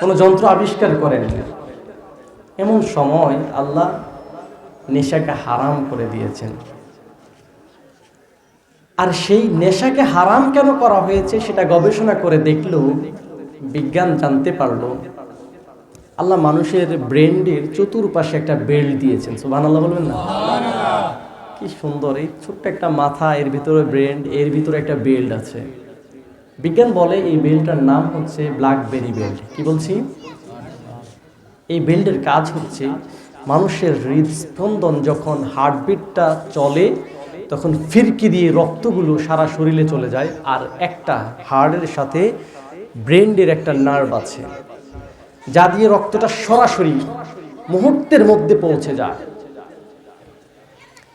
কোনো যন্ত্র আবিষ্কার করেননি। এমন সময় আল্লাহ নেশাকে হারাম করে দিয়েছেন। আর সেই নেশাকে হারাম কেন করা হয়েছে সেটা গবেষণা করে দেখলো, বিজ্ঞান জানতে পারলো আল্লাহ মানুষের ব্রেনের চতুর্পাশে একটা বেল্ট দিয়েছেন। সুবহানাল্লাহ বলবেন না? কি সুন্দর! এই ছোট্ট একটা মাথা, এর ভিতরে ব্রেন, এর ভিতরে একটা বেল্ট আছে। বিজ্ঞান বলে এই বেল্টটার নাম হচ্ছে ব্ল্যাকবেরি বেল্ট। কি বলছি? এই বেল্টের কাজ হচ্ছে মানুষের হৃদস্পন্দন যখন হার্টবিটটা চলে তখন ফিরকি দিয়ে রক্তগুলো সারা শরীরে চলে যায়। আর একটা হার্টের সাথে ব্রেনের একটা নার্ভ আছে যা দিয়ে রক্তটা সরাসরি মুহূর্তের মধ্যে পৌঁছে যায়।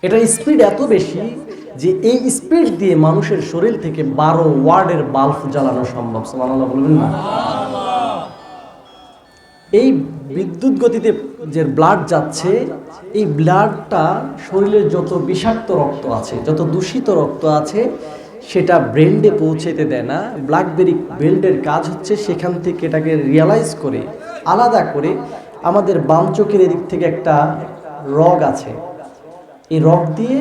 এটার স্পিড এত বেশি যে এই স্পিড দিয়ে মানুষের শরীর থেকে 12 ওয়াটের বাল্ব জ্বালানো সম্ভব। সুবহানাল্লাহ বলবেন না? এই বিদ্যুৎ গতিতে যে ব্লাড যাচ্ছে, এই ব্লাডটা শরীরের যত বিষাক্ত রক্ত আছে, যত দূষিত রক্ত আছে সেটা ব্রেনে পৌঁছাতে দেয় না। ব্ল্যাকবেরি বেল্টের কাজ হচ্ছে সেখান থেকে এটাকে রিয়ালাইজ করে আলাদা করে আমাদের বাম চোখের এদিক থেকে একটা রগ আছে, এই রগ দিয়ে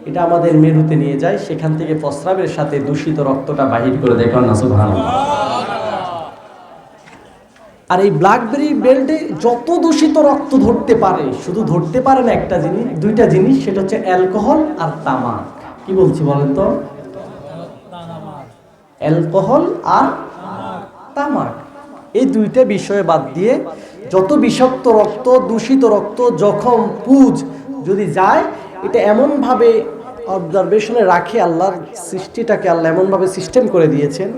এটা আমাদের মেরুতে নিয়ে যায়, সেখান থেকে প্রস্রাবের সাথে দূষিত রক্তটা বাহির করে দেয়। সুবহানাল্লাহ। আর এই ব্ল্যাকবেরি বেল্টে যত দূষিত রক্ত ধরতে পারে, শুধু ধরতে পারে না একটা জিনিস, দুইটা জিনিস, সেটা হচ্ছে অ্যালকোহল আর তামাক। কি বলছি বলেন তো? অ্যালকোহল আর তামাক, এই দুইটা বিষয় বাদ দিয়ে যত বিষাক্ত রক্ত, দূষিত রক্ত, জখম, পুজ যদি যায়, এটা এমনভাবে অবজারভেশনে রাখে, আল্লাহর সৃষ্টিটাকে আল্লাহ এমনভাবে সিস্টেম করে দিয়েছেন,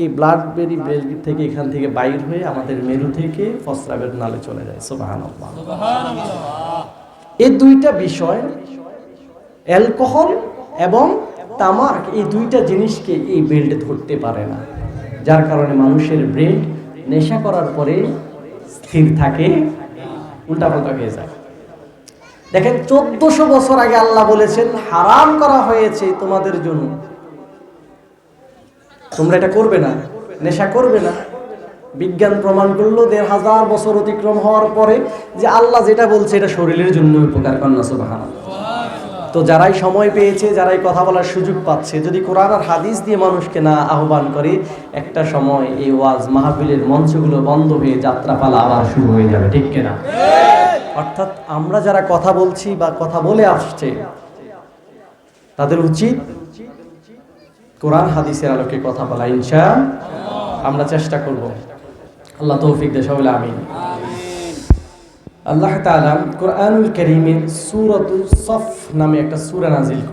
এই ব্ল্যাকবেরি বেল্ট থেকে এখান থেকে বাইর হয়ে আমাদের মেরু থেকে প্রস্রাবের নালে চলে যায়। সুবহানাল্লাহ। এই দুইটা বিষয়, অ্যালকোহল এবং তামাক, এই দুইটা জিনিসকে এই বেল্টে ধরতে পারে না, যার কারণে মানুষের ব্রেন নেশা করার পরে স্থির থাকে, উল্টাপাল্টা হয়ে যায়। দেখেন 1400 বছর আগে আল্লাহ বলেছেন হারাম করা হয়েছে তোমাদের জন্য, তোমরা এটা করবে না, নেশা করবে না। বিজ্ঞান প্রমাণ করলো 1500 বছর অতিক্রম হওয়ার পরে যে আল্লাহ যেটা বলছে এটা শরীরের জন্য উপকার। কন্যা সুবহানাল্লাহ। তো যারাই সময় পেয়েছে, যারাই কথা বলার সুযোগ পাচ্ছে, যদি কোরআন আর হাদিস দিয়ে মানুষকে না আহ্বান করে, একটা সময় এই ওয়াজ মাহফিলের মঞ্চগুলো বন্ধ হয়ে যাত্রাপালা আবার শুরু হয়ে যাবে। ঠিক কিনা? অর্থাৎ আমরা যারা কথা বলছি বা কথা বলে আসছে, তাদের উচিত কোরআন হাদিসের আলোকে কথা বলা। ইনশাআল্লাহ আমরা চেষ্টা করব। আল্লাহ তৌফিক দেয় সকলে, আমিন। আল্লাহ তাআলা কোরআনুল কারীমের সূরাতুস সফ নামে একটা সূরা নাযিল করেছেন।